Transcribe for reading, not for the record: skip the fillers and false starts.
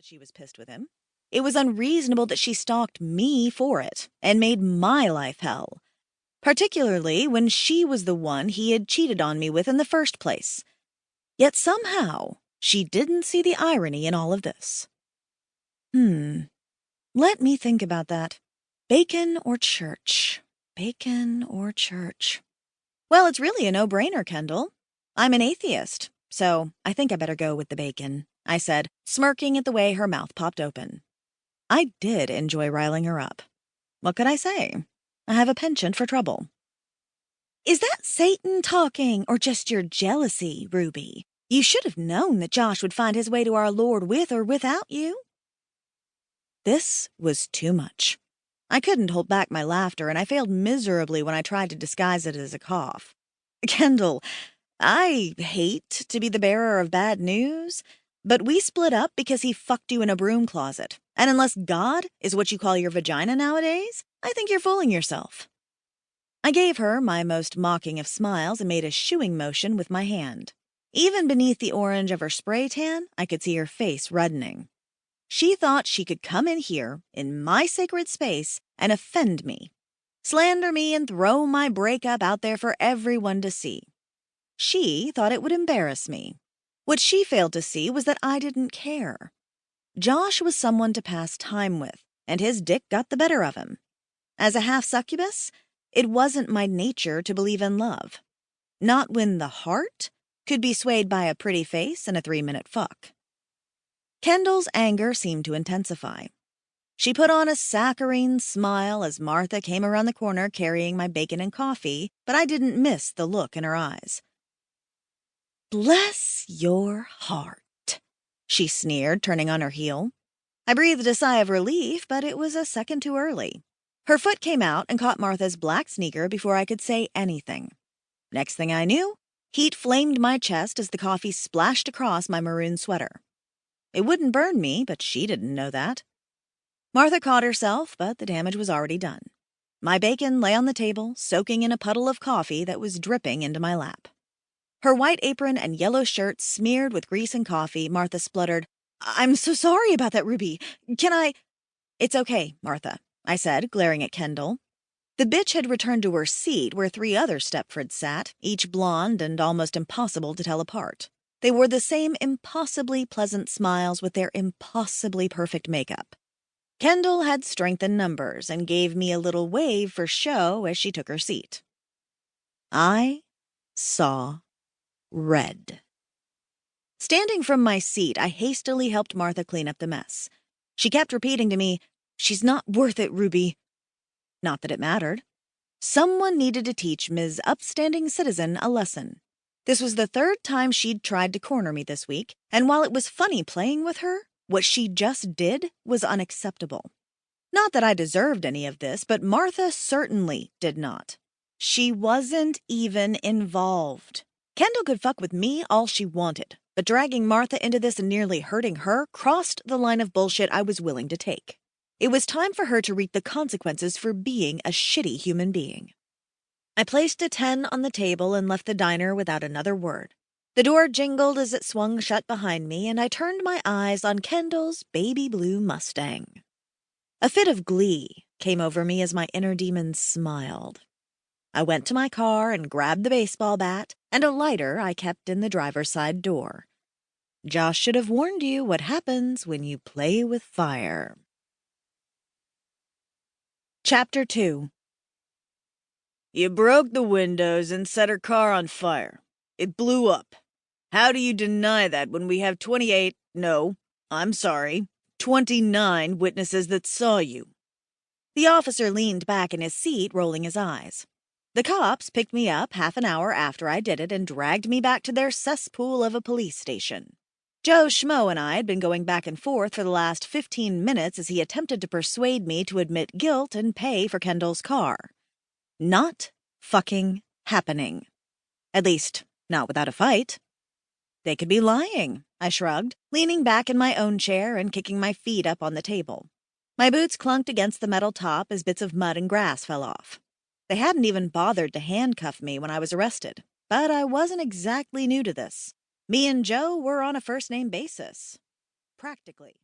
that she was pissed with him. It was unreasonable that she stalked me for it and made my life hell, particularly when she was the one he had cheated on me with in the first place. Yet somehow she didn't see the irony in all of this. Let me think about that. Bacon or church? Bacon or church? Well, it's really a no-brainer, Kendall. I'm an atheist, so I think I better go with the bacon, I said, smirking at the way her mouth popped open. I did enjoy riling her up. What could I say? I have a penchant for trouble. Is that Satan talking, or just your jealousy, Ruby? You should have known that Josh would find his way to our Lord with or without you. This was too much. I couldn't hold back my laughter, and I failed miserably when I tried to disguise it as a cough. Kendall, I hate to be the bearer of bad news, but we split up because he fucked you in a broom closet. And unless God is what you call your vagina nowadays, I think you're fooling yourself. I gave her my most mocking of smiles and made a shooing motion with my hand. Even beneath the orange of her spray tan, I could see her face reddening. She thought she could come in here, in my sacred space, and offend me, slander me and throw my breakup out there for everyone to see. She thought it would embarrass me. What she failed to see was that I didn't care. Josh was someone to pass time with, and his dick got the better of him. As a half-succubus, it wasn't my nature to believe in love. Not when the heart could be swayed by a pretty face and a 3-minute fuck. Kendall's anger seemed to intensify. She put on a saccharine smile as Martha came around the corner carrying my bacon and coffee, but I didn't miss the look in her eyes. Bless your heart, she sneered, turning on her heel. I breathed a sigh of relief, but it was a second too early. Her foot came out and caught Martha's black sneaker before I could say anything. Next thing I knew, heat flamed my chest as the coffee splashed across my maroon sweater. It wouldn't burn me, but she didn't know that. Martha caught herself, but the damage was already done. My bacon lay on the table, soaking in a puddle of coffee that was dripping into my lap. Her white apron and yellow shirt smeared with grease and coffee, Martha spluttered, "I'm so sorry about that, Ruby. Can I—" "It's okay, Martha," I said, glaring at Kendall. The bitch had returned to her seat where 3 other Stepfords sat, each blonde and almost impossible to tell apart. They wore the same impossibly pleasant smiles with their impossibly perfect makeup. Kendall had strength in numbers and gave me a little wave for show as she took her seat. I saw red. Standing from my seat, I hastily helped Martha clean up the mess. She kept repeating to me, "She's not worth it, Ruby." Not that it mattered. Someone needed to teach Ms. Upstanding Citizen a lesson. This was the 3rd time she'd tried to corner me this week, and while it was funny playing with her, what she just did was unacceptable. Not that I deserved any of this, but Martha certainly did not. She wasn't even involved. Kendall could fuck with me all she wanted, but dragging Martha into this and nearly hurting her crossed the line of bullshit I was willing to take. It was time for her to reap the consequences for being a shitty human being. I placed a 10 on the table and left the diner without another word. The door jingled as it swung shut behind me, and I turned my eyes on Kendall's baby blue Mustang. A fit of glee came over me as my inner demon smiled. I went to my car and grabbed the baseball bat and a lighter I kept in the driver's side door. Josh should have warned you what happens when you play with fire. Chapter 2. You broke the windows and set her car on fire. It blew up. How do you deny that when we have 29 witnesses that saw you? The officer leaned back in his seat, rolling his eyes. The cops picked me up half an hour after I did it and dragged me back to their cesspool of a police station. Joe Schmo and I had been going back and forth for the last 15 minutes as he attempted to persuade me to admit guilt and pay for Kendall's car. Not fucking happening. At least, not without a fight. They could be lying, I shrugged, leaning back in my own chair and kicking my feet up on the table. My boots clunked against the metal top as bits of mud and grass fell off. They hadn't even bothered to handcuff me when I was arrested, but I wasn't exactly new to this. Me and Joe were on a first-name basis. Practically.